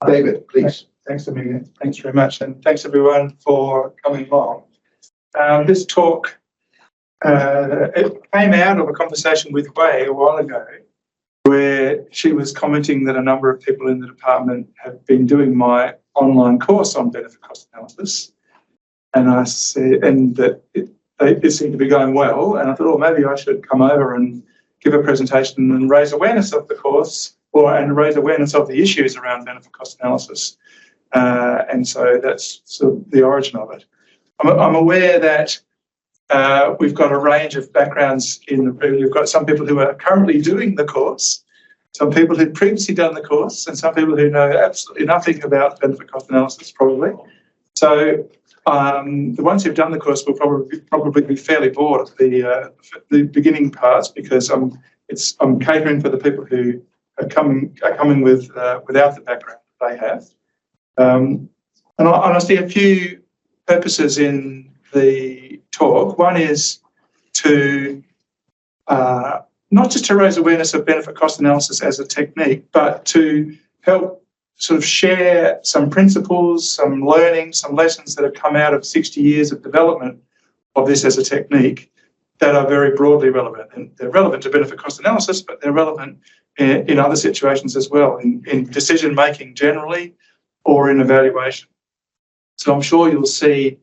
David, please. Thanks, Amelia. Thanks very much, and thanks everyone for coming along. This talk it came out of a conversation with Wei a while ago, where she was commenting that a number of people in the department have been doing my online course on benefit cost analysis, and I said, and that it seemed to be going well, and I thought, oh, maybe I should come over and give a presentation and raise awareness of the course, and raise awareness of the issues around benefit cost analysis. And so that's sort of the origin of it. I'm aware that we've got a range of backgrounds in the room. You've got some people who are currently doing the course, some people who've previously done the course, and some people who know absolutely nothing about benefit cost analysis, probably. So the ones who've done the course will probably be fairly bored at the beginning parts, because I'm catering for the people who are coming with without the background they have. And I see a few purposes in the talk. One is to not just to raise awareness of benefit cost analysis as a technique, but to help sort of share some principles, some learning, some lessons that have come out of 60 years of development of this as a technique that are very broadly relevant. And they're relevant to benefit cost analysis, but they're relevant in other situations as well, in decision making generally, or in evaluation. So I'm sure you'll see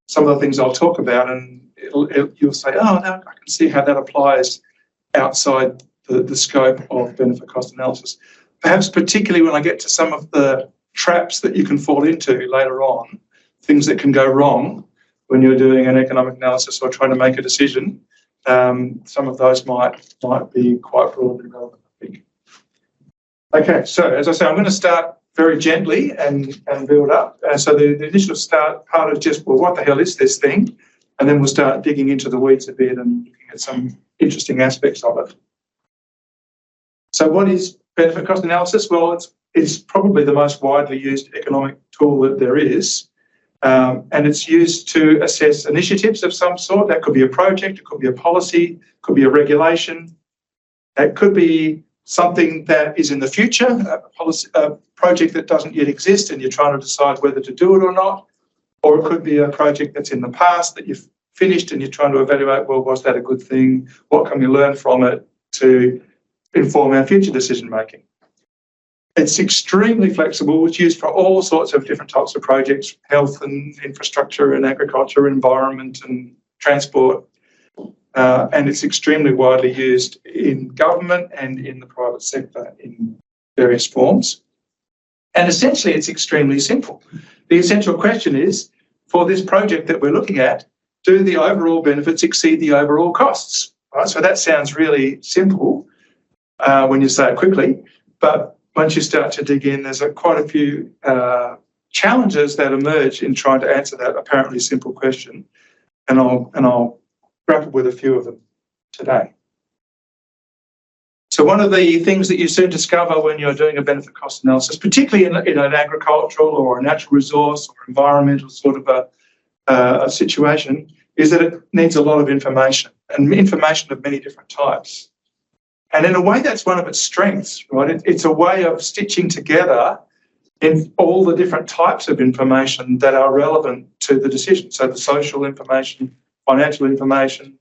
some of the things I'll talk about, and you'll say, oh, now I can see how that applies outside the scope of benefit cost analysis. Perhaps particularly when I get to some of the traps that you can fall into later on, things that can go wrong when you're doing an economic analysis or trying to make a decision, some of those might be quite broadly relevant, I think. Okay, so as I say, I'm going to start very gently and build up. So the initial start part is just, well, what the hell is this thing? And then we'll start digging into the weeds a bit and looking at some interesting aspects of it. So what is benefit cost analysis? Well, it's probably the most widely used economic tool that there is. And it's used to assess initiatives of some sort. That could be a project, it could be a policy, it could be a regulation. It could be something that is in the future, a project that doesn't yet exist and you're trying to decide whether to do it or not. Or it could be a project that's in the past that you've finished and you're trying to evaluate, well, was that a good thing? What can we learn from it to inform our future decision making? It's extremely flexible. It's used for all sorts of different types of projects, health and infrastructure and agriculture, environment and transport. And it's extremely widely used in government and in the private sector in various forms. And essentially, it's extremely simple. The essential question is, for this project that we're looking at, do the overall benefits exceed the overall costs? Right? So that sounds really simple when you say it quickly, but once you start to dig in, there's quite a few challenges that emerge in trying to answer that apparently simple question, and I'll grapple with a few of them today. So one of the things that you soon discover when you're doing a benefit cost analysis, particularly in an agricultural or a natural resource or environmental sort of a situation, is that it needs a lot of information, and information of many different types. And in a way, that's one of its strengths, right? It's a way of stitching together in all the different types of information that are relevant to the decision. So the social information, financial information,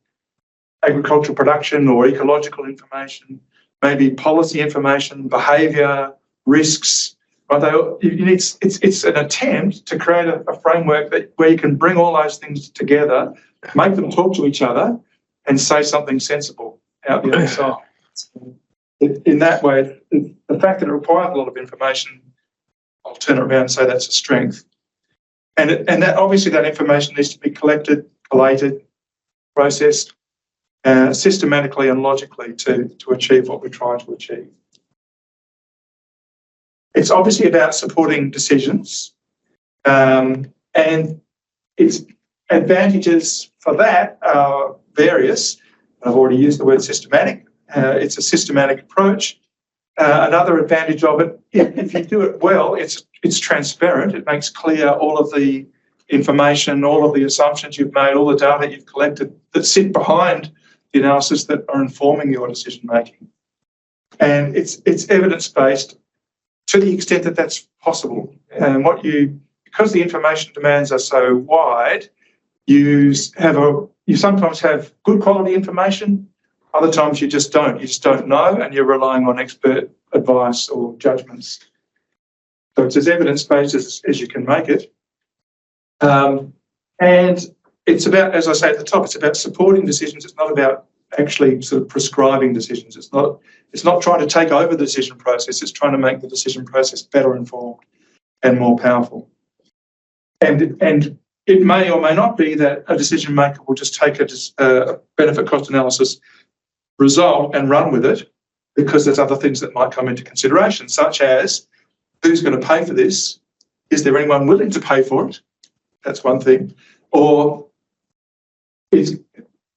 agricultural production or ecological information, maybe policy information, behaviour, risks. Right? It's an attempt to create a framework where you can bring all those things together, make them talk to each other, and say something sensible out the other side. In that way, the fact that it requires a lot of information, I'll turn it around and say that's a strength. And that obviously that information needs to be collected, collated, processed systematically and logically to achieve what we're trying to achieve. It's obviously about supporting decisions, and its advantages for that are various. I've already used the word systematic. It's a systematic approach. Another advantage of it, if you do it well, it's transparent. It makes clear all of the information, all of the assumptions you've made, all the data you've collected that sit behind the analysis that are informing your decision making. And it's evidence-based to the extent that that's possible. And because the information demands are so wide, you sometimes have good quality information, other times you just don't. You just don't know, and you're relying on expert advice or judgments. So it's as evidence-based as you can make it. And it's about, as I say at the top, it's about supporting decisions. It's not about actually sort of prescribing decisions. It's not trying to take over the decision process. It's trying to make the decision process better informed and more powerful. And it may or may not be that a decision maker will just take a benefit cost analysis result and run with it, because there's other things that might come into consideration, such as who's going to pay for this? Is there anyone willing to pay for it? That's one thing. Or is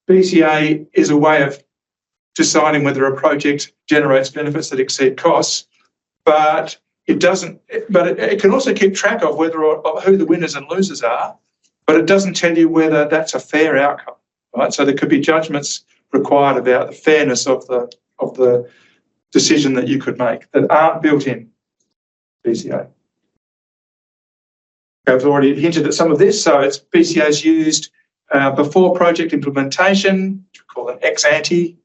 BCA is a way of deciding whether a project generates benefits that exceed costs, but it doesn't. But it can also keep track of who the winners and losers are, but it doesn't tell you whether that's a fair outcome, right? So there could be judgments required about the fairness of the decision that you could make that aren't built in BCA. I've already hinted at some of this. So it's BCA is used before project implementation, which we call an ex-ante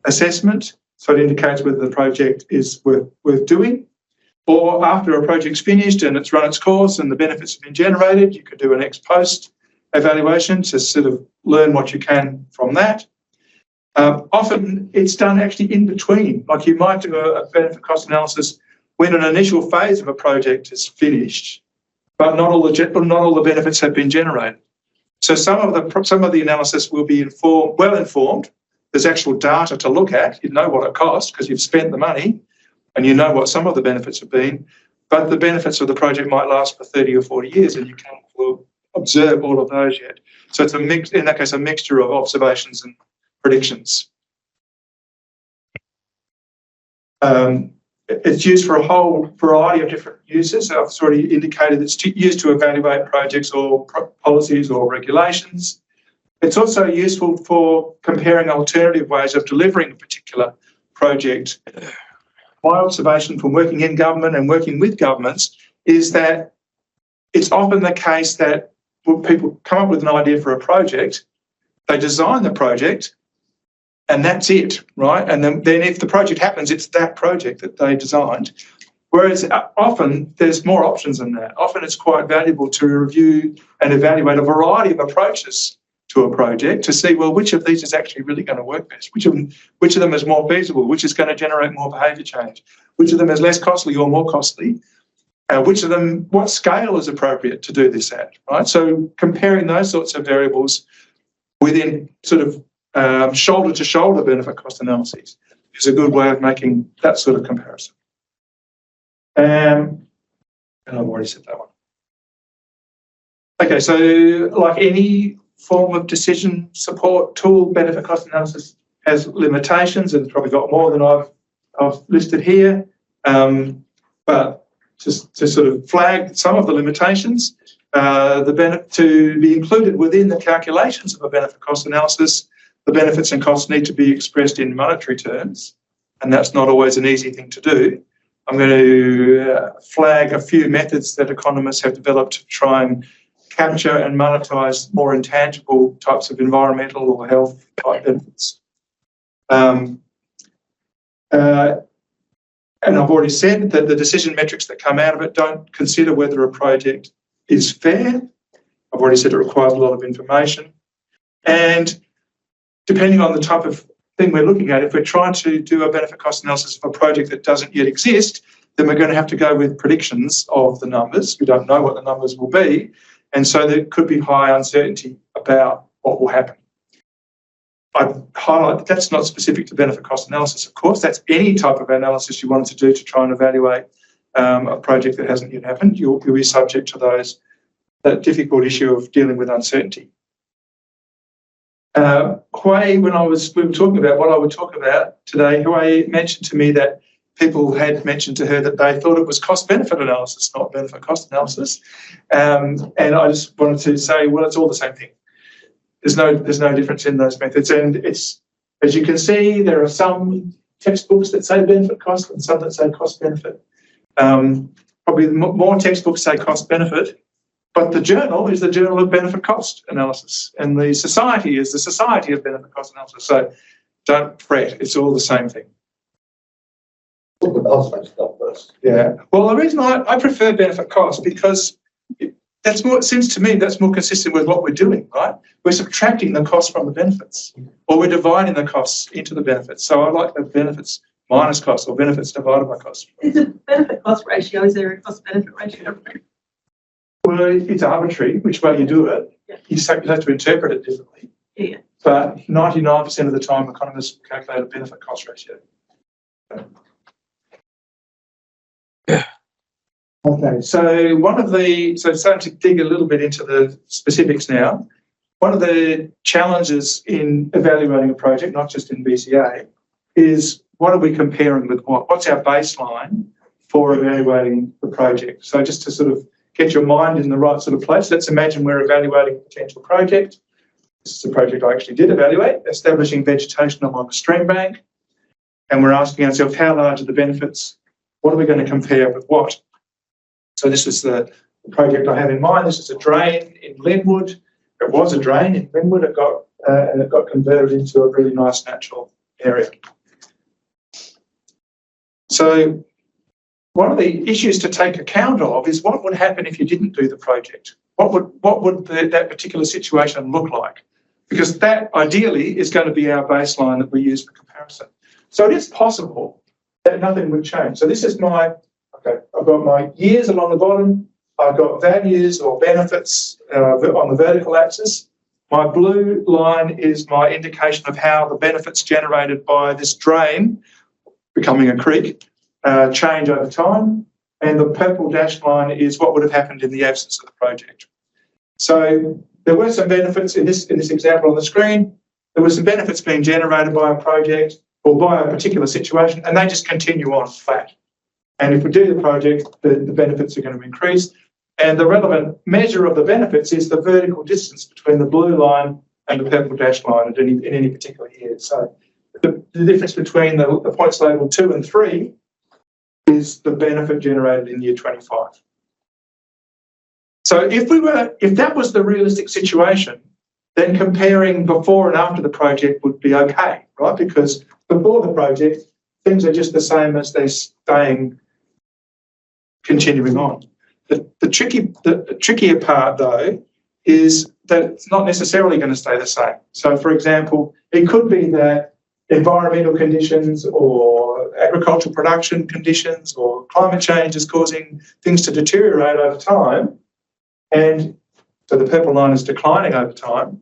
assessment. So it indicates whether the project is worth doing. Or after a project's finished and it's run its course and the benefits have been generated, you could do an ex-post evaluation to sort of learn what you can from that. Often it's done actually in between. Like you might do a benefit cost analysis when an initial phase of a project is finished, but not all the benefits have been generated. So some of the analysis will be well informed. There's actual data to look at. You know what it costs because you've spent the money, and you know what some of the benefits have been. But the benefits of the project might last for 30 or 40 years, and you can't observe all of those yet. So it's in that case, a mixture of observations and predictions. It's used for a whole variety of different uses. I've already indicated it's used to evaluate projects or policies or regulations. It's also useful for comparing alternative ways of delivering a particular project. My observation from working in government and working with governments is that it's often the case that when people come up with an idea for a project, they design the project, and that's it, right? And then if the project happens, it's that project that they designed. Whereas often there's more options than that. Often it's quite valuable to review and evaluate a variety of approaches to a project to see, well, which of these is actually really going to work best? Which of them is more feasible? Which is going to generate more behaviour change? Which of them is less costly or more costly? Which of them, what scale is appropriate to do this at, right? So comparing those sorts of variables within sort of shoulder-to-shoulder benefit cost analyses is a good way of making that sort of comparison. And I've already said that one. Okay, so like any form of decision support tool, benefit cost analysis has limitations, and it's probably got more than I've listed here. But just to sort of flag some of the limitations, to be included within the calculations of a benefit cost analysis, the benefits and costs need to be expressed in monetary terms, and that's not always an easy thing to do. I'm going to flag a few methods that economists have developed to try and capture and monetize more intangible types of environmental or health type benefits. And I've already said that the decision metrics that come out of it don't consider whether a project is fair. I've already said it requires a lot of information. And depending on the type of thing we're looking at, if we're trying to do a benefit cost analysis of a project that doesn't yet exist, then we're going to have to go with predictions of the numbers. We don't know what the numbers will be. And so there could be high uncertainty about what will happen. I'd highlight that that's not specific to benefit cost analysis, of course. That's any type of analysis you wanted to do to try and evaluate a project that hasn't yet happened. You'll be subject to that difficult issue of dealing with uncertainty. Hui, we were talking about what I would talk about today, Hui mentioned to me that people had mentioned to her that they thought it was cost-benefit analysis, not benefit cost analysis. And I just wanted to say, well, it's all the same thing. There's no difference in those methods. And it's, as you can see, there are some textbooks that say benefit cost and some that say cost-benefit. Probably more textbooks say cost benefit, but the journal is the journal of benefit cost analysis, and the society is the society of benefit cost analysis. So don't fret, it's all the same thing. Put the cost base up first. Yeah. Well, the reason I prefer benefit cost because that's more, it seems to me that's more consistent with what we're doing, right? We're subtracting the costs from the benefits, or we're dividing the costs into the benefits. So I like the benefits minus costs, or benefits divided by costs. Is a benefit cost ratio, is there a cost benefit ratio? Well, it's arbitrary which way you do it. Yeah. You just have to interpret it differently. Yeah. But 99% of the time, economists calculate a benefit cost ratio. Okay, so starting to dig a little bit into the specifics now. One of the challenges in evaluating a project, not just in BCA, is what are we comparing with what? What's our baseline for evaluating the project? So just to sort of get your mind in the right sort of place, let's imagine we're evaluating a potential project. This is a project I actually did evaluate, establishing vegetation along a stream bank. And we're asking ourselves, how large are the benefits? What are we going to compare with what? So this is the project I have in mind. This is a drain in Linwood. It was a drain in Linwood. It got converted into a really nice natural area. So one of the issues to take account of is what would happen if you didn't do the project? What would that particular situation look like? Because that ideally is going to be our baseline that we use for comparison. So it is possible that nothing would change. So this is I've got my years along the bottom. I've got values or benefits on the vertical axis. My blue line is my indication of how the benefits generated by this drain, becoming a creek, change over time. And the purple dashed line is what would have happened in the absence of the project. So there were some benefits in this example on the screen. There were some benefits being generated by a project or by a particular situation, and they just continue on flat. And if we do the project, the benefits are going to increase. And the relevant measure of the benefits is the vertical distance between the blue line and the purple dashed line in any particular year. So the difference between the points labelled 2 and 3 is the benefit generated in year 25. So if that was the realistic situation, then comparing before and after the project would be okay, right? Because before the project, things are just the same as they're staying, continuing on. The trickier part, though, is that it's not necessarily going to stay the same. So, for example, it could be that environmental conditions or agricultural production conditions or climate change is causing things to deteriorate over time. And so the purple line is declining over time.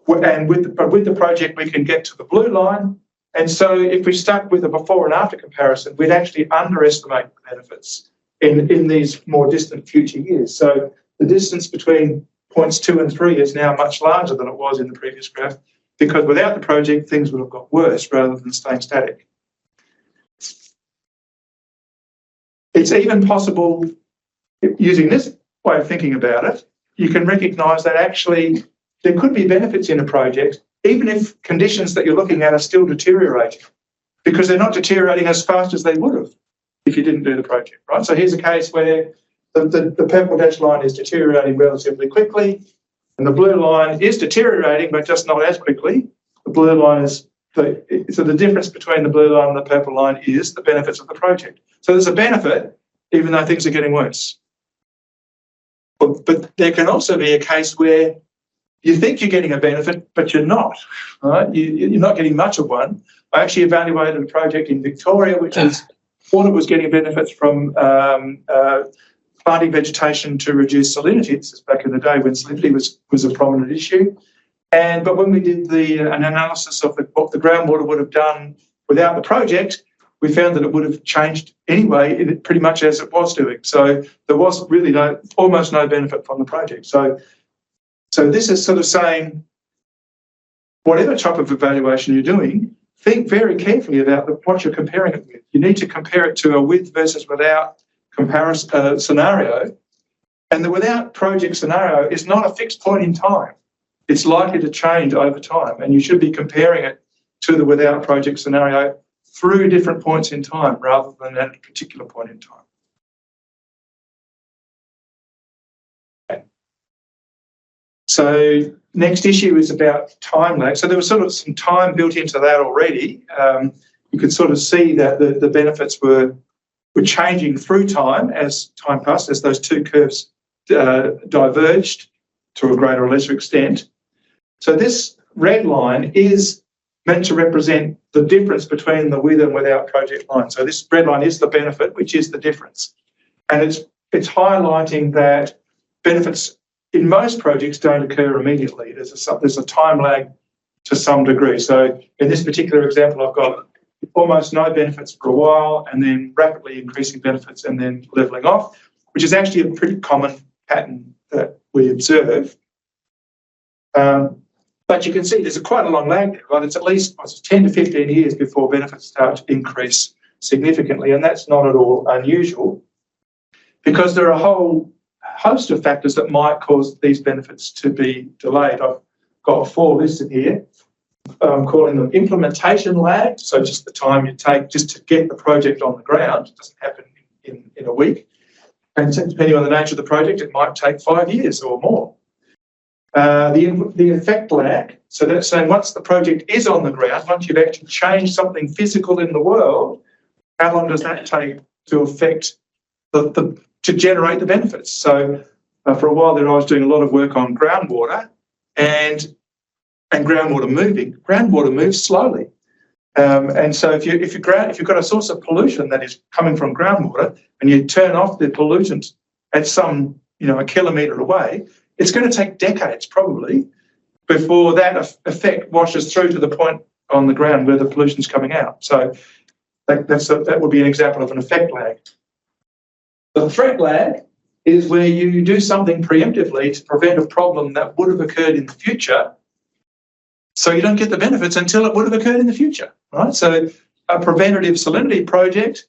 And with the project, we can get to the blue line. And so if we stuck with a before and after comparison, we'd actually underestimate the benefits in these more distant future years. So the distance between points 2 and 3 is now much larger than it was in the previous graph, because without the project, things would have got worse rather than staying static. It's even possible, using this way of thinking about it, you can recognise that actually there could be benefits in a project, even if conditions that you're looking at are still deteriorating, because they're not deteriorating as fast as they would have if you didn't do the project, right? So here's a case where the purple dashed line is deteriorating relatively quickly, and the blue line is deteriorating, but just not as quickly. The blue line is, so the difference between the blue line and the purple line is the benefits of the project. So there's a benefit, even though things are getting worse. But there can also be a case where you think you're getting a benefit, but you're not, right? You're not getting much of one. I actually evaluated a project in Victoria, which thought it was getting benefits from planting vegetation to reduce salinity. This is back in the day when salinity was a prominent issue. But when we did an analysis of what the groundwater would have done without the project, we found that it would have changed anyway, pretty much as it was doing. So there was really almost no benefit from the project. So this is sort of saying, whatever type of evaluation you're doing, think very carefully about what you're comparing it with. You need to compare it to a with versus without comparison scenario. And the without project scenario is not a fixed point in time. It's likely to change over time, and you should be comparing it to the without project scenario through different points in time rather than at a particular point in time. So next issue is about time lag. So there was sort of some time built into that already. You could sort of see that the benefits were changing through time as time passed, as those two curves diverged to a greater or lesser extent. So this red line is meant to represent the difference between the with and without project line. So this red line is the benefit, which is the difference. And it's highlighting that benefits in most projects don't occur immediately. There's a time lag to some degree. So in this particular example, I've got almost no benefits for a while and then rapidly increasing benefits and then levelling off, which is actually a pretty common pattern that we observe. But you can see there's quite a long lag there, right? It's at least 10 to 15 years before benefits start to increase significantly, and that's not at all unusual because there are a whole host of factors that might cause these benefits to be delayed. I've got 4 listed here. I'm calling them implementation lag, so just the time you take just to get the project on the ground. It doesn't happen in a week. And depending on the nature of the project, it might take 5 years or more. The effect lag, so that's saying once the project is on the ground, once you've actually changed something physical in the world, how long does that take to affect to generate the benefits? So for a while there, I was doing a lot of work on groundwater and groundwater moving. Groundwater moves slowly, and so if you've got a source of pollution that is coming from groundwater and you turn off the pollutant at some a kilometre away, it's going to take decades probably before that effect washes through to the point on the ground where the pollution's coming out. So that would be an example of an effect lag. The threat lag is where you do something preemptively to prevent a problem that would have occurred in the future, so you don't get the benefits until it would have occurred in the future, right? So a preventative salinity project,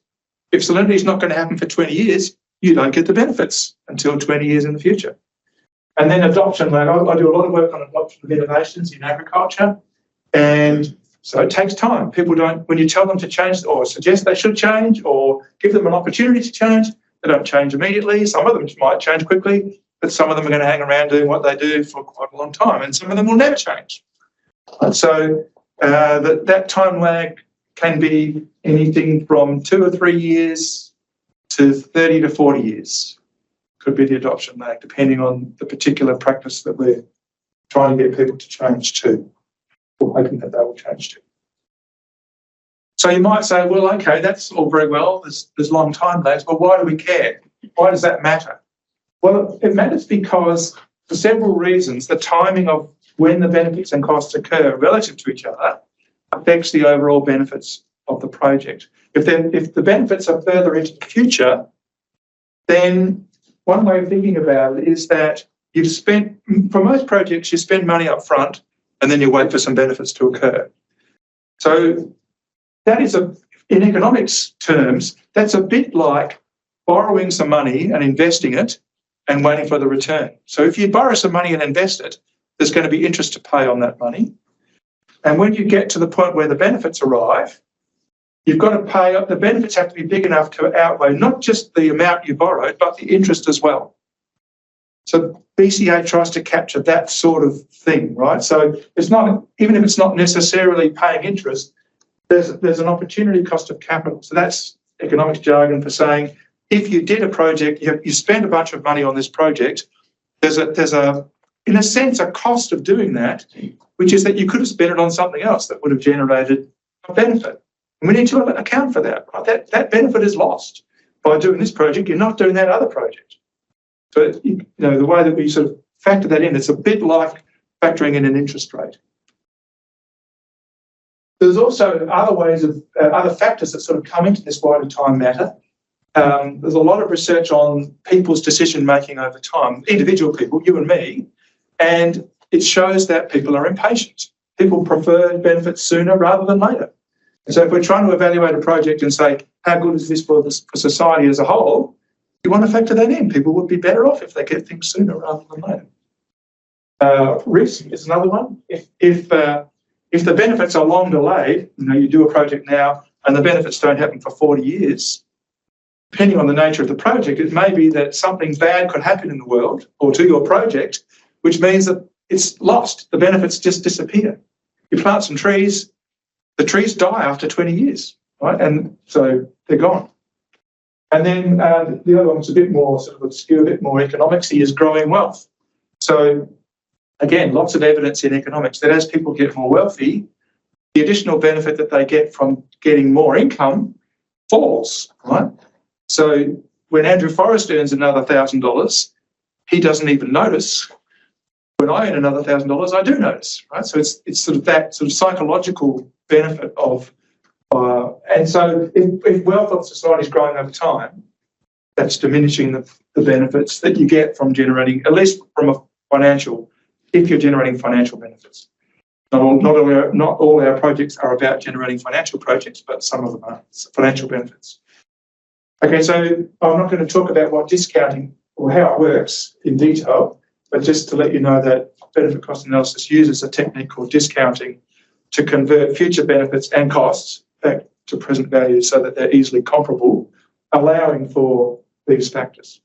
if salinity is not going to happen for 20 years, you don't get the benefits until 20 years in the future. And then adoption lag. I do a lot of work on adoption of innovations in agriculture, and so it takes time. People don't, when you tell them to change or suggest they should change or give them an opportunity to change, they don't change immediately. Some of them might change quickly, but some of them are going to hang around doing what they do for quite a long time, and some of them will never change. And so that time lag can be anything from 2 or 3 years to 30 to 40 years. Could be the adoption lag, depending on the particular practice that we're trying to get people to change to, or hoping that they will change to. So you might say, well, okay, that's all very well. There's long time lags, but why do we care? Why does that matter? Well, it matters because for several reasons, the timing of when the benefits and costs occur relative to each other affects the overall benefits of the project. If the benefits are further into the future, then one way of thinking about it is that you've spent, for most projects, you spend money up front and then you wait for some benefits to occur. So that is, in economics terms, that's a bit like borrowing some money and investing it and waiting for the return. So if you borrow some money and invest it, there's going to be interest to pay on that money. And when you get to the point where the benefits arrive, you've got to pay up. The benefits have to be big enough to outweigh not just the amount you borrowed, but the interest as well. So BCA tries to capture that sort of thing, right? So it's not, even if it's not necessarily paying interest, there's an opportunity cost of capital. So that's economics jargon for saying if you did a project, you spend a bunch of money on this project, there's in a sense a cost of doing that, which is that you could have spent it on something else that would have generated a benefit. And we need to account for that. Right? That benefit is lost by doing this project. You're not doing that other project. So the way that we sort of factor that in, it's a bit like factoring in an interest rate. There's also other ways of other factors that sort of come into this wider time matter. There's a lot of research on people's decision making over time, individual people, you and me, and it shows that people are impatient. People prefer benefits sooner rather than later. And so if we're trying to evaluate a project and say, how good is this for society as a whole, you want to factor that in. People would be better off if they get things sooner rather than later. Risk is another one. If the benefits are long delayed, you do a project now and the benefits don't happen for 40 years, depending on the nature of the project, it may be that something bad could happen in the world or to your project, which means that it's lost. The benefits just disappear. You plant some trees, the trees die after 20 years, right? And so they're gone. And then the other one's a bit more sort of obscure, a bit more economics, is growing wealth. So again, lots of evidence in economics that as people get more wealthy, the additional benefit that they get from getting more income falls, right? So when Andrew Forrest earns another $1,000, he doesn't even notice. When I earn another $1,000, I do notice, right? So it's sort of that sort of psychological benefit of, and so if wealth of society is growing over time, that's diminishing the benefits that you get from generating, at least from a financial, if you're generating financial benefits. Not all our projects are about generating financial projects, but some of them are financial benefits. Okay, so I'm not going to talk about what discounting or how it works in detail, but just to let you know that benefit cost analysis uses a technique called discounting to convert future benefits and costs back to present value so that they're easily comparable, allowing for these factors.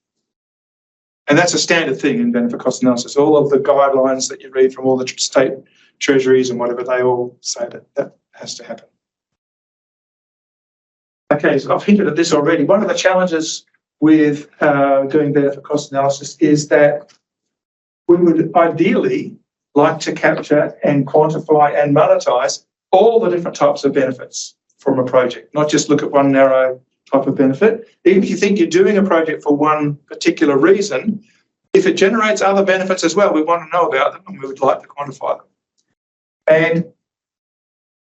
And that's a standard thing in benefit cost analysis. All of the guidelines that you read from all the state treasuries and whatever, they all say that has to happen. Okay, so I've hinted at this already. One of the challenges with doing benefit cost analysis is that we would ideally like to capture and quantify and monetize all the different types of benefits from a project, not just look at one narrow type of benefit. Even if you think you're doing a project for one particular reason, if it generates other benefits as well, we want to know about them and we would like to quantify them. And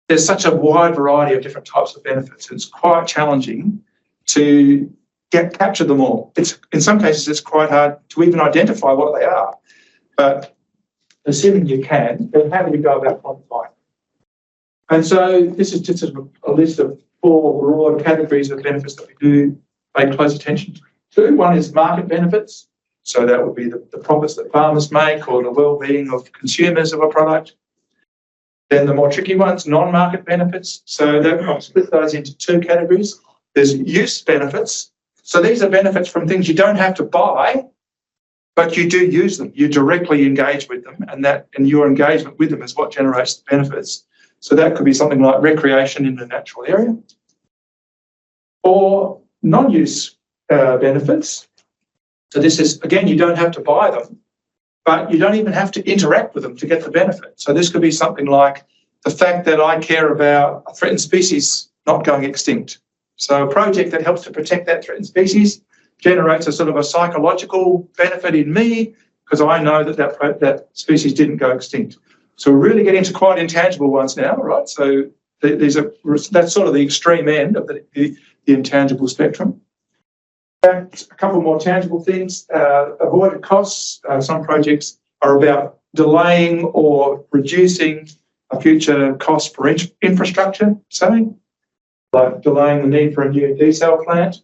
there's such a wide variety of different types of benefits. It's quite challenging to capture them all. In some cases, it's quite hard to even identify what they are. But assuming you can, then how do you go about quantifying? And so this is just a list of 4 broad categories of benefits that we do pay close attention to. One is market benefits. So that would be the profits that farmers make or the well-being of consumers of a product. Then the more tricky ones, non-market benefits. So I've split those into 2 categories. There's use benefits. So these are benefits from things you don't have to buy, but you do use them. You directly engage with them, and your engagement with them is what generates the benefits. So that could be something like recreation in a natural area. Or non-use benefits. So this is, again, you don't have to buy them, but you don't even have to interact with them to get the benefit. So this could be something like the fact that I care about a threatened species not going extinct. So a project that helps to protect that threatened species generates a sort of a psychological benefit in me because I know that species didn't go extinct. So we're really getting to quite intangible ones now, right? So that's sort of the extreme end of the intangible spectrum. A couple more tangible things. Avoided costs. Some projects are about delaying or reducing a future cost for infrastructure, say, like delaying the need for a new desal plant.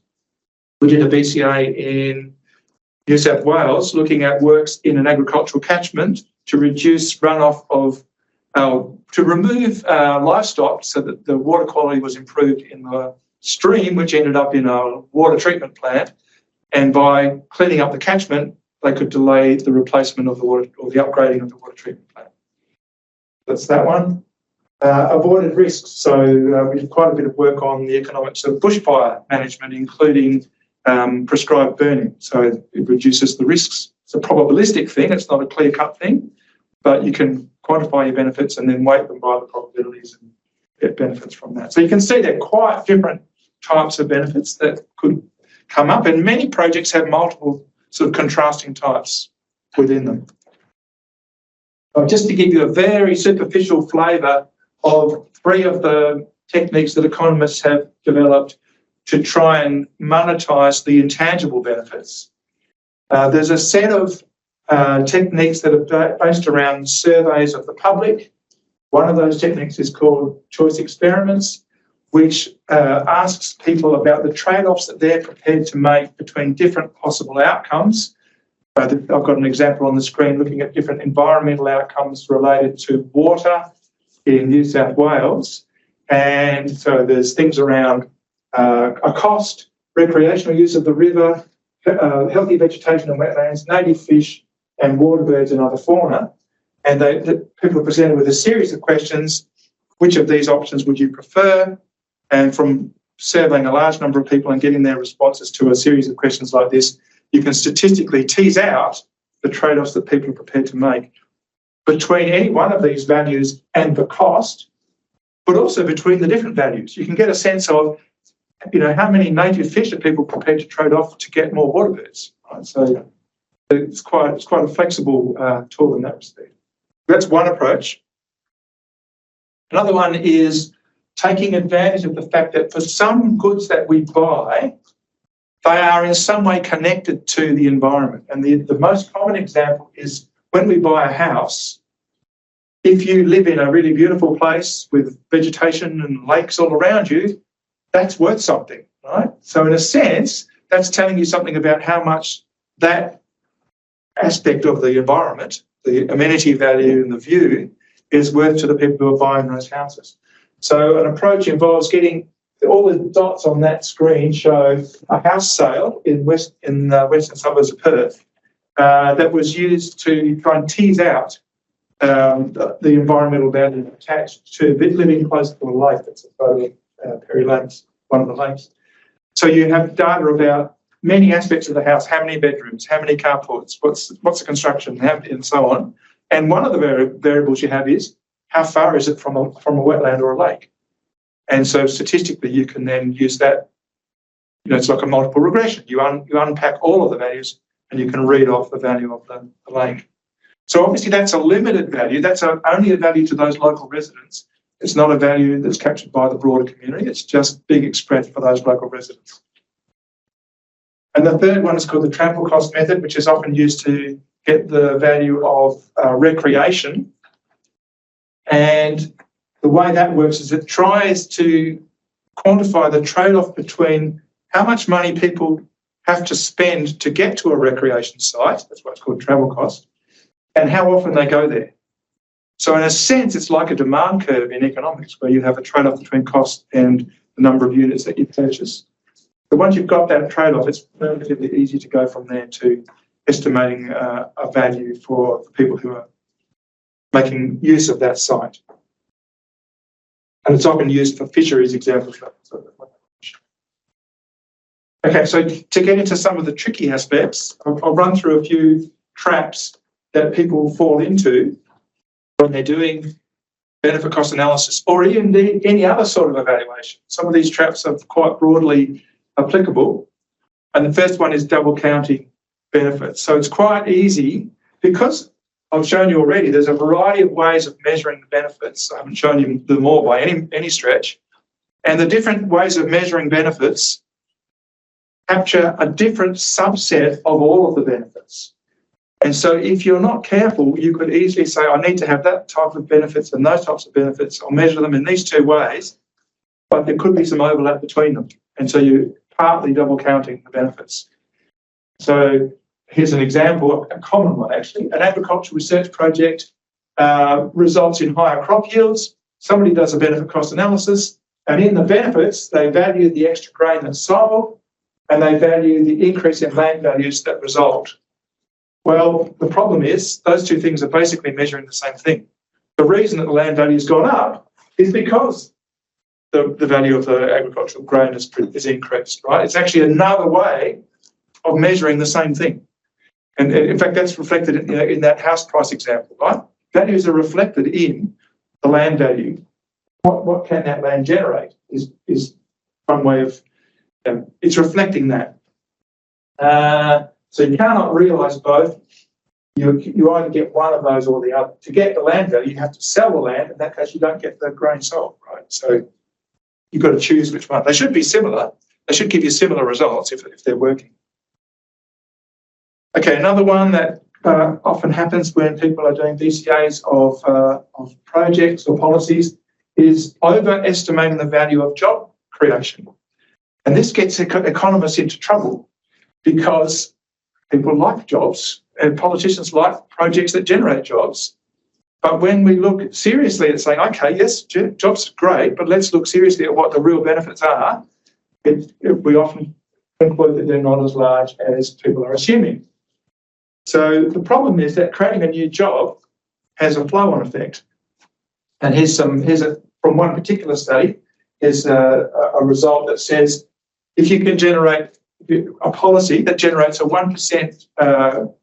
We did a BCA in New South Wales looking at works in an agricultural catchment to reduce runoff to remove livestock so that the water quality was improved in the stream, which ended up in a water treatment plant. And by cleaning up the catchment, they could delay the replacement of the water or the upgrading of the water treatment plant. That's that one. Avoided risks. So we did quite a bit of work on the economics of bushfire management, including prescribed burning. So it reduces the risks. It's a probabilistic thing. It's not a clear-cut thing, but you can quantify your benefits and then weight them by the probabilities and get benefits from that. So you can see there are quite different types of benefits that could come up, and many projects have multiple sort of contrasting types within them. Just to give you a very superficial flavour of 3 of the techniques that economists have developed to try and monetize the intangible benefits. There's a set of techniques that are based around surveys of the public. One of those techniques is called choice experiments, which asks people about the trade-offs that they're prepared to make between different possible outcomes. I've got an example on the screen looking at different environmental outcomes related to water in New South Wales. And so there's things around a cost, recreational use of the river, healthy vegetation and wetlands, native fish and water birds and other fauna. And the people are presented with a series of questions. Which of these options would you prefer? And from surveying a large number of people and getting their responses to a series of questions like this, you can statistically tease out the trade-offs that people are prepared to make between any one of these values and the cost, but also between the different values. You can get a sense of, how many native fish are people prepared to trade off to get more water birds. Right? So it's quite a flexible tool in that respect. That's one approach. Another one is taking advantage of the fact that for some goods that we buy, they are in some way connected to the environment. And the most common example is when we buy a house, if you live in a really beautiful place with vegetation and lakes all around you, that's worth something, right? So in a sense, that's telling you something about how much that aspect of the environment, the amenity value and the view, is worth to the people who are buying those houses. So an approach involves getting all the dots on that screen show a house sale in the western suburbs of Perth that was used to try and tease out the environmental value attached to living close to a lake. That's a photo of Perry Lakes, one of the lakes. So you have data about many aspects of the house: how many bedrooms, how many carports, what's the construction, and so on. And one of the variables you have is how far is it from a wetland or a lake. And so statistically, you can then use that. It's like a multiple regression. You unpack all of the values and you can read off the value of the lake. So obviously that's a limited value. That's only a value to those local residents. It's not a value that's captured by the broader community. It's just being expressed for those local residents. And the third one is called the travel cost method, which is often used to get the value of recreation. And the way that works is it tries to quantify the trade-off between how much money people have to spend to get to a recreation site, that's what's called travel cost, and how often they go there. So in a sense, it's like a demand curve in economics where you have a trade-off between cost and the number of units that you purchase. But once you've got that trade-off, it's relatively easy to go from there to estimating a value for the people who are making use of that site. And it's often used for fisheries examples. Okay, so to get into some of the tricky aspects, I'll run through a few traps that people fall into when they're doing benefit cost analysis, or indeed any other sort of evaluation. Some of these traps are quite broadly applicable. And the first one is double counting benefits. So it's quite easy because I've shown you already there's a variety of ways of measuring the benefits. I haven't shown you them all by any stretch. And the different ways of measuring benefits capture a different subset of all of the benefits. And so if you're not careful, you could easily say, I need to have that type of benefits and those types of benefits. I'll measure them in these two ways, but there could be some overlap between them. And so you're partly double counting the benefits. So here's an example, a common one actually. An agricultural research project results in higher crop yields. Somebody does a benefit cost analysis, and in the benefits, they value the extra grain that's sold, and they value the increase in land values that result. Well, the problem is those two things are basically measuring the same thing. The reason that the land value has gone up is because the value of the agricultural grain is increased, right? It's actually another way of measuring the same thing. And in fact, that's reflected in that house price example, right? Values are reflected in the land value. What can that land generate is one way of, it's reflecting that. So you cannot realise both. You either get one of those or the other. To get the land value, you have to sell the land. In that case, you don't get the grain sold, right? So you've got to choose which one. They should be similar. They should give you similar results if they're working. Okay, another one that often happens when people are doing DCAs of projects or policies is overestimating the value of job creation. And this gets economists into trouble because people like jobs and politicians like projects that generate jobs. But when we look seriously at saying, okay, yes, jobs are great, but let's look seriously at what the real benefits are, we often conclude that they're not as large as people are assuming. So the problem is that creating a new job has a flow-on effect. And from one particular study, here's a result that says if you can generate a policy that generates a 1%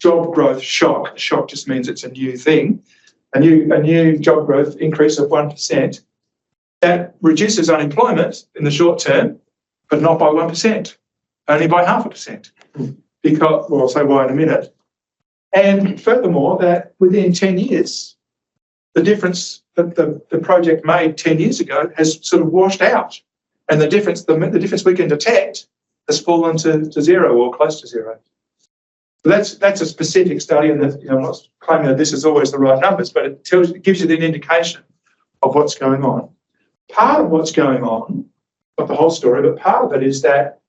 job growth shock just means it's a new thing, a new job growth increase of 1%, that reduces unemployment in the short term, but not by 1%, only by 0.5%. Because, well, I'll say why in a minute. And furthermore, that within 10 years, the difference that the project made 10 years ago has sort of washed out. And the difference we can detect has fallen to zero or close to zero. So that's a specific study, and I'm not claiming that this is always the right numbers, but it gives you an indication of what's going on. Part of what's going on, not the whole story, but part of it is that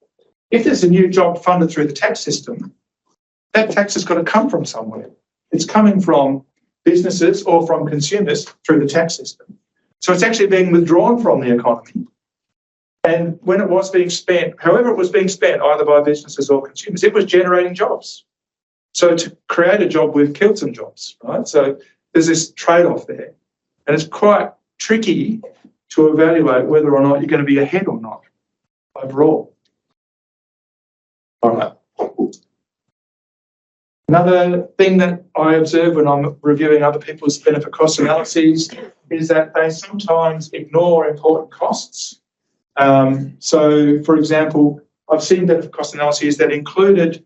if there's a new job funded through the tax system, that tax has got to come from somewhere. It's coming from businesses or from consumers through the tax system. So it's actually being withdrawn from the economy. And when it was being spent, however it was being spent, either by businesses or consumers, it was generating jobs. So to create a job, we've killed some jobs, right? So there's this trade-off there. And it's quite tricky to evaluate whether or not you're going to be ahead or not overall. All right. Another thing that I observe when I'm reviewing other people's benefit cost analyses is that they sometimes ignore important costs. So, for example, I've seen benefit cost analyses that included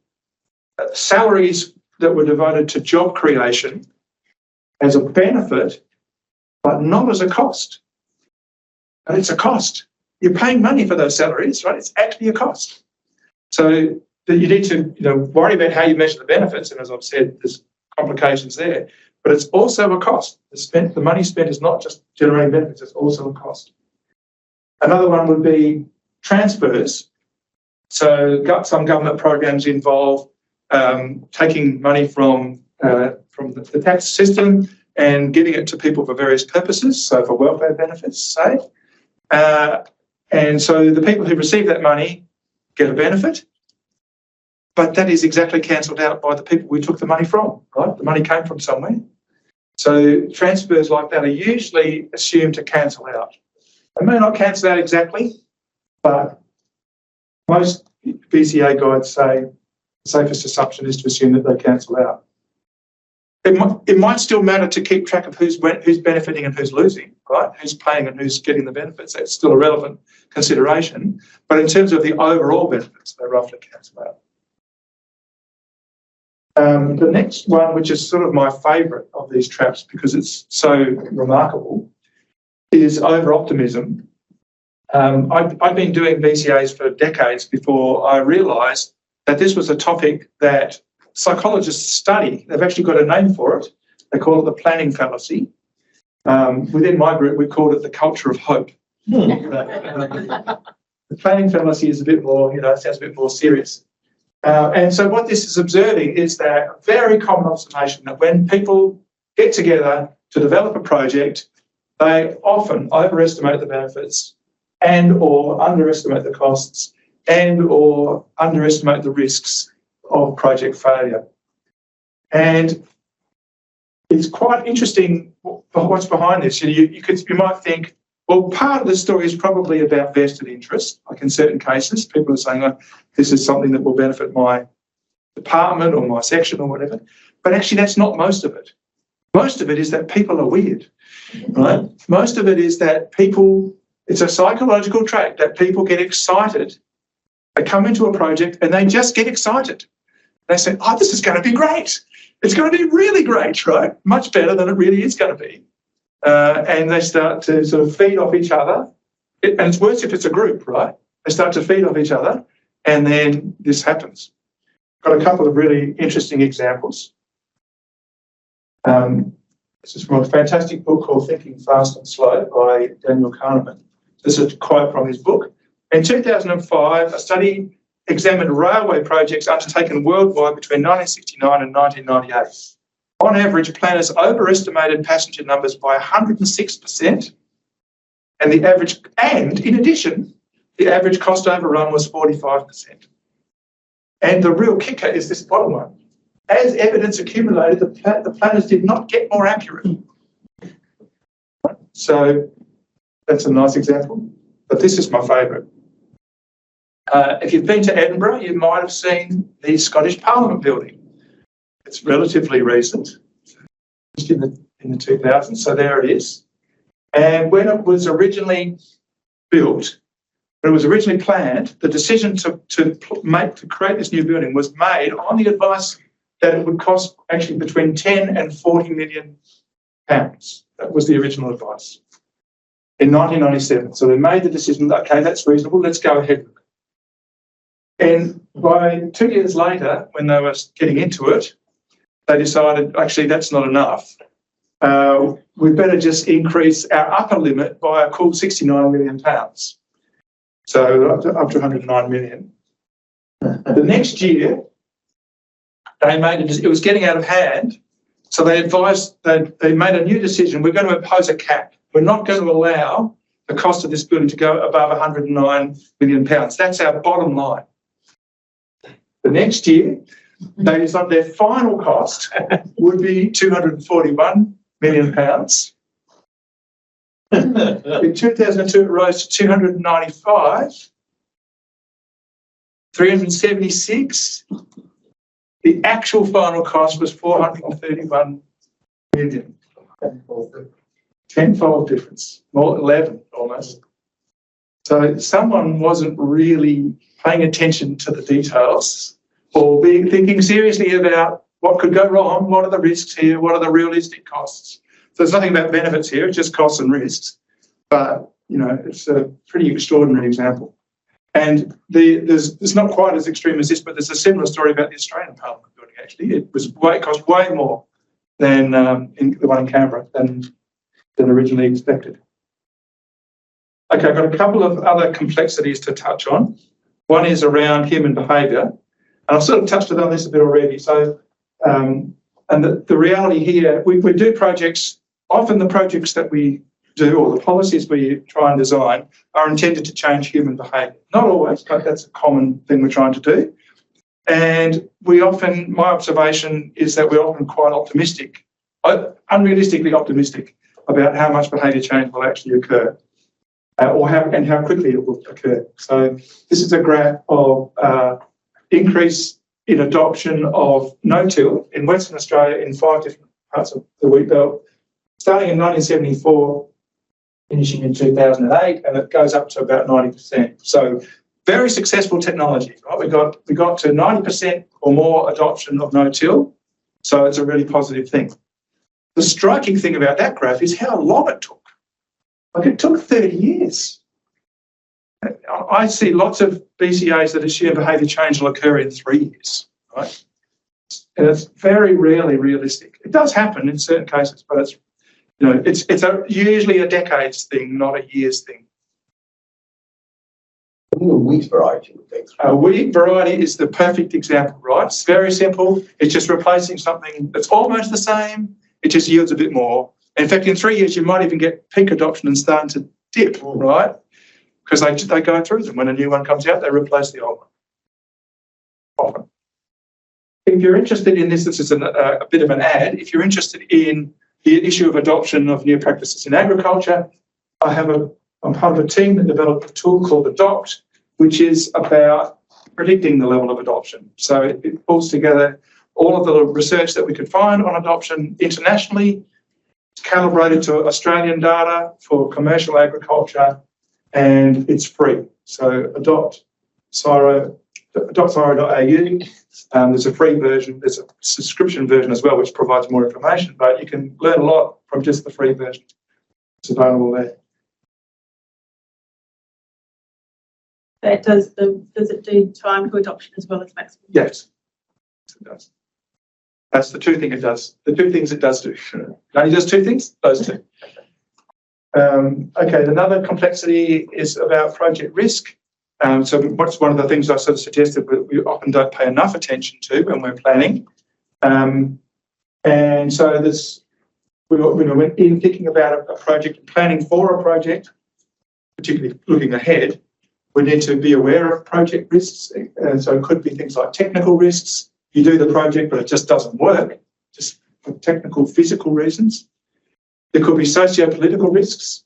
salaries that were devoted to job creation as a benefit, but not as a cost. And it's a cost. You're paying money for those salaries, right? It's actually a cost. So that you need to worry about how you measure the benefits, and as I've said, there's complications there, but it's also a cost. The money spent is not just generating benefits, it's also a cost. Another one would be transfers. So some government programs involve taking money from the tax system and giving it to people for various purposes, so for welfare benefits, say. And so the people who receive that money get a benefit, but that is exactly cancelled out by the people we took the money from, right? The money came from somewhere. So transfers like that are usually assumed to cancel out. They may not cancel out exactly, but most VCA guides say the safest assumption is to assume that they cancel out. It might still matter to keep track of who's benefiting and who's losing, right? Who's paying and who's getting the benefits. That's still a relevant consideration. But in terms of the overall benefits, they roughly cancel out. The next one, which is sort of my favourite of these traps because it's so remarkable, is over-optimism. I've been doing VCAs for decades before I realised that this was a topic that psychologists study. They've actually got a name for it. They call it the planning fallacy. Within my group, we called it the culture of hope. The planning fallacy is a bit more, sounds a bit more serious. And so what this is observing is that a very common observation that when people get together to develop a project, they often overestimate the benefits and or underestimate the costs and or underestimate the risks of project failure. And it's quite interesting what's behind this. You might think, well, part of the story is probably about vested interest. Like in certain cases, people are saying, oh, this is something that will benefit my department or my section or whatever. But actually, that's not most of it. Most of it is that people are weird, right? Most of it is that it's a psychological trait that people get excited. They come into a project and they just get excited. They say, oh, this is going to be great. It's going to be really great, right? Much better than it really is going to be. And they start to sort of feed off each other. And it's worse if it's a group, right? They start to feed off each other and then this happens. Got a couple of really interesting examples. This is from a fantastic book called Thinking Fast and Slow by Daniel Kahneman. This is a quote from his book. In 2005, a study examined railway projects undertaken worldwide between 1969 and 1998. On average, planners overestimated passenger numbers by 106%, and in addition, the average cost overrun was 45%. And the real kicker is this bottom one. as evidence accumulated, the planners did not get more accurate. So that's a nice example, but this is my favourite. If you've been to Edinburgh, you might have seen the Scottish Parliament building. It's relatively recent, just in the 2000s, so there it is. And when it was originally built, when it was originally planned, the decision to create this new building was made on the advice that it would cost actually between 10 and 40 million pounds. That was the original advice in 1997. So they made the decision, okay, that's reasonable, let's go ahead with it. And by 2 years later, when they were getting into it, they decided, actually, that's not enough. We better just increase our upper limit by a cool 69 million pounds. So up to 109 million. The next year, they made it was getting out of hand. So they advised, they made a new decision. We're going to impose a cap. We're not going to allow the cost of this building to go above 109 million pounds. That's our bottom line. The next year, they decided their final cost would be 241 million pounds. In 2002, it rose to 295, 376. The actual final cost was 431 million. Tenfold difference, more 11 almost. So someone wasn't really paying attention to the details or thinking seriously about what could go wrong, what are the risks here, what are the realistic costs. So there's nothing about benefits here, it's just costs and risks. But, you know, it's a pretty extraordinary example. And it's not quite as extreme as this, but there's a similar story about the Australian Parliament building, actually. It cost way more than in the one in Canberra than originally expected. Okay, I've got a couple of other complexities to touch on. One is around human behaviour, and I've sort of touched on this a bit already. So, and the reality here, we do projects, often the projects that we do or the policies we try and design are intended to change human behaviour. Not always, but that's a common thing we're trying to do. And my observation is that we're often quite optimistic, unrealistically optimistic about how much behaviour change will actually occur. And how quickly it will occur. So this is a graph of increase in adoption of no-till in Western Australia in 5 different parts of the wheat belt, starting in 1974, finishing in 2008, and it goes up to about 90%. So very successful technology. Right? We got to 90% or more adoption of no-till, so it's a really positive thing. The striking thing about that graph is how long it took. Like it took 30 years. I see lots of BCAs that assume behaviour change will occur in 3 years, right? And it's very rarely realistic. It does happen in certain cases, but it's usually a decades thing, not a years thing. A wheat variety would take. A wheat variety is the perfect example, right? It's very simple. It's just replacing something that's almost the same. It just yields a bit more. In fact, in 3 years, you might even get peak adoption and starting to dip, right? Because they go through them. When a new one comes out, they replace the old one. Often. If you're interested in this is a bit of an ad. If you're interested in the issue of adoption of new practices in agriculture, I'm part of a team that developed a tool called Adopt, which is about predicting the level of adoption. So it pulls together all of the research that we could find on adoption internationally. It's calibrated to Australian data for commercial agriculture, and it's free. So adopt.cyro.au. There's a free version. There's a subscription version as well, which provides more information, but you can learn a lot from just the free version. It's available there. Does it do time to adoption as well as maximum? Yes, it does. That's the two things it does. The two things it does do. It only does two things? Those two. Okay, another complexity is about project risk. So what's one of the things I sort of suggested we often don't pay enough attention to when we're planning. And so when in thinking about a project and planning for a project, particularly looking ahead, we need to be aware of project risks. And so it could be things like technical risks, you do the project, but it just doesn't work, just for technical, physical reasons. There could be socio-political risks.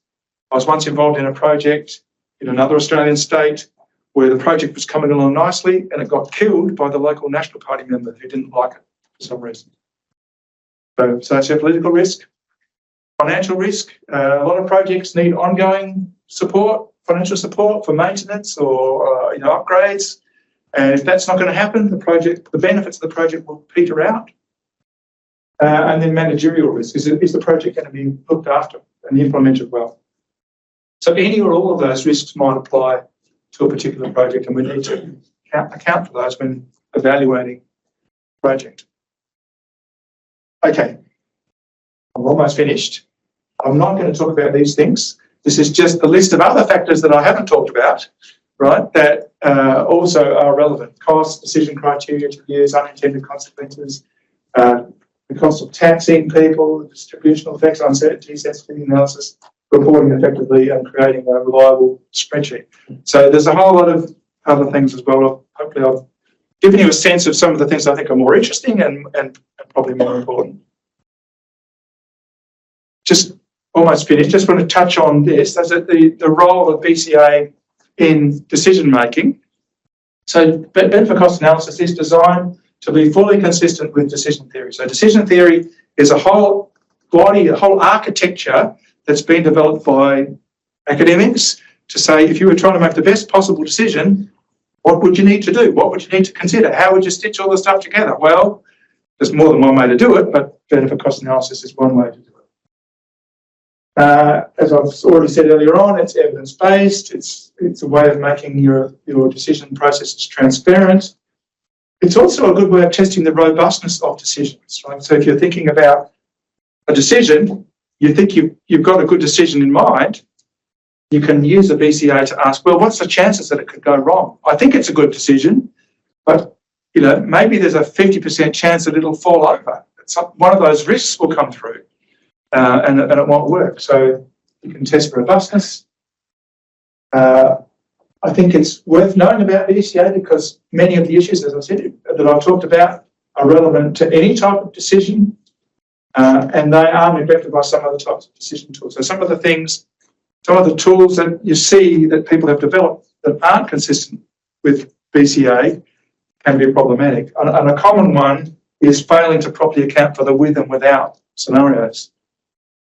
I was once involved in a project in another Australian state where the project was coming along nicely and it got killed by the local National Party member who didn't like it for some reason. So socio-political risk. Financial risk. A lot of projects need ongoing support, financial support for maintenance or upgrades. And if that's not going to happen, the benefits of the project will peter out. And then managerial risk. Is the project going to be looked after and implemented well? So any or all of those risks might apply to a particular project, and we need to account for those when evaluating the project. Okay, I'm almost finished. I'm not going to talk about these things. This is just a list of other factors that I haven't talked about, right, that also are relevant. Cost, decision criteria to use, unintended consequences, the cost of taxing people, distributional effects, uncertainty, sensitivity analysis, reporting effectively, and creating a reliable spreadsheet. So there's a whole lot of other things as well. Hopefully I've given you a sense of some of the things I think are more interesting and probably more important. Just almost finished. Just want to touch on this. That's the role of BCA in decision making. So benefit cost analysis is designed to be fully consistent with decision theory. So decision theory is a whole body, a whole architecture that's been developed by academics to say, if you were trying to make the best possible decision, what would you need to do? What would you need to consider? How would you stitch all the stuff together? Well, there's more than one way to do it, but benefit cost analysis is one way to do it. As I've already said earlier on, it's evidence-based. It's a way of making your decision processes transparent. It's also a good way of testing the robustness of decisions, right? So if you're thinking about a decision, you think you've got a good decision in mind, you can use a BCA to ask, well, what's the chances that it could go wrong? I think it's a good decision, but maybe there's a 50% chance that it'll fall over. One of those risks will come through and it won't work. So you can test robustness. I think it's worth knowing about BCA because many of the issues, as I said, that I've talked about are relevant to any type of decision. And they are neglected by some other types of decision tools. So some of the tools that you see that people have developed that aren't consistent with BCA can be problematic. And a common one is failing to properly account for the with and without scenarios.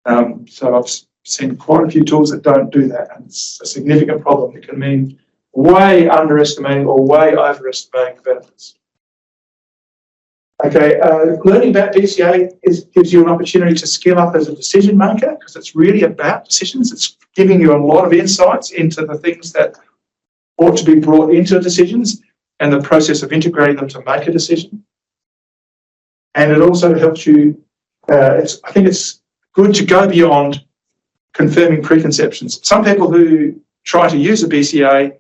So I've seen quite a few tools that don't do that, and it's a significant problem. It can mean way underestimating or way overestimating the benefits. Okay, learning about BCA gives you an opportunity to skill up as a decision maker because it's really about decisions. It's giving you a lot of insights into the things that ought to be brought into decisions and the process of integrating them to make a decision. And it also helps you, I think it's good to go beyond confirming preconceptions. Some people who try to use a BCA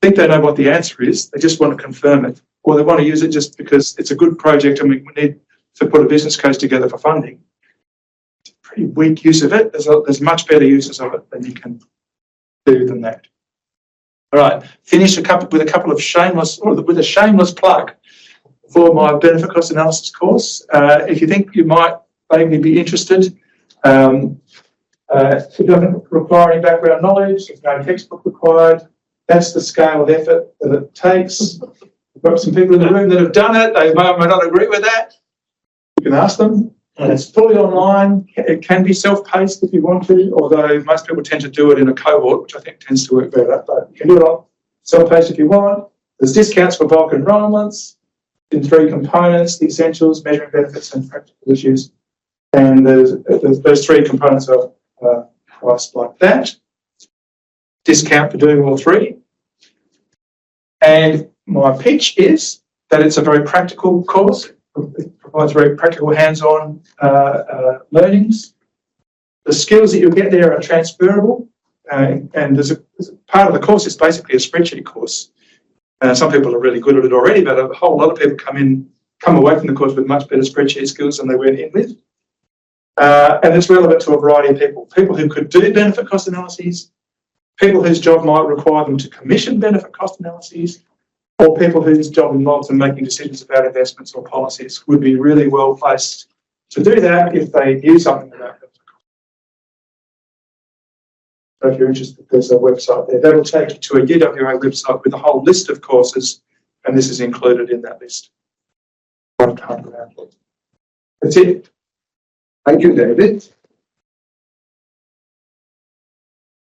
think they know what the answer is. They just want to confirm it. Or they want to use it just because it's a good project and we need to put a business case together for funding. It's a pretty weak use of it. There's much better uses of it than you can do than that. All right, finish with a shameless plug for my benefit cost analysis course. If you think you might vaguely be interested, it doesn't require any background knowledge. There's no textbook required. That's the scale of effort that it takes. We've got some people in the room that have done it. They may or may not agree with that. You can ask them. And it's fully online. It can be self-paced if you want to, although most people tend to do it in a cohort, which I think tends to work better. But you can do it on self-paced if you want. There's discounts for bulk enrolments in 3 components: the essentials, measuring benefits, and practical issues. And those 3 components are priced like that. Discount for doing all 3. And my pitch is that it's a very practical course. It provides very practical hands-on learnings. The skills that you'll get there are transferable, and there's a part of the course is basically a spreadsheet course. Some people are really good at it already, but a whole lot of people come away from the course with much better spreadsheet skills than they went in with. And it's relevant to a variety of people. People who could do benefit cost analyses, people whose job might require them to commission benefit cost analyses, or people whose job involves in making decisions about investments or policies would be really well placed to do that if they knew something about them. So if you're interested, there's a website there. That will take you to a UWA website with a whole list of courses, and this is included in that list. That's it. Thank you, David.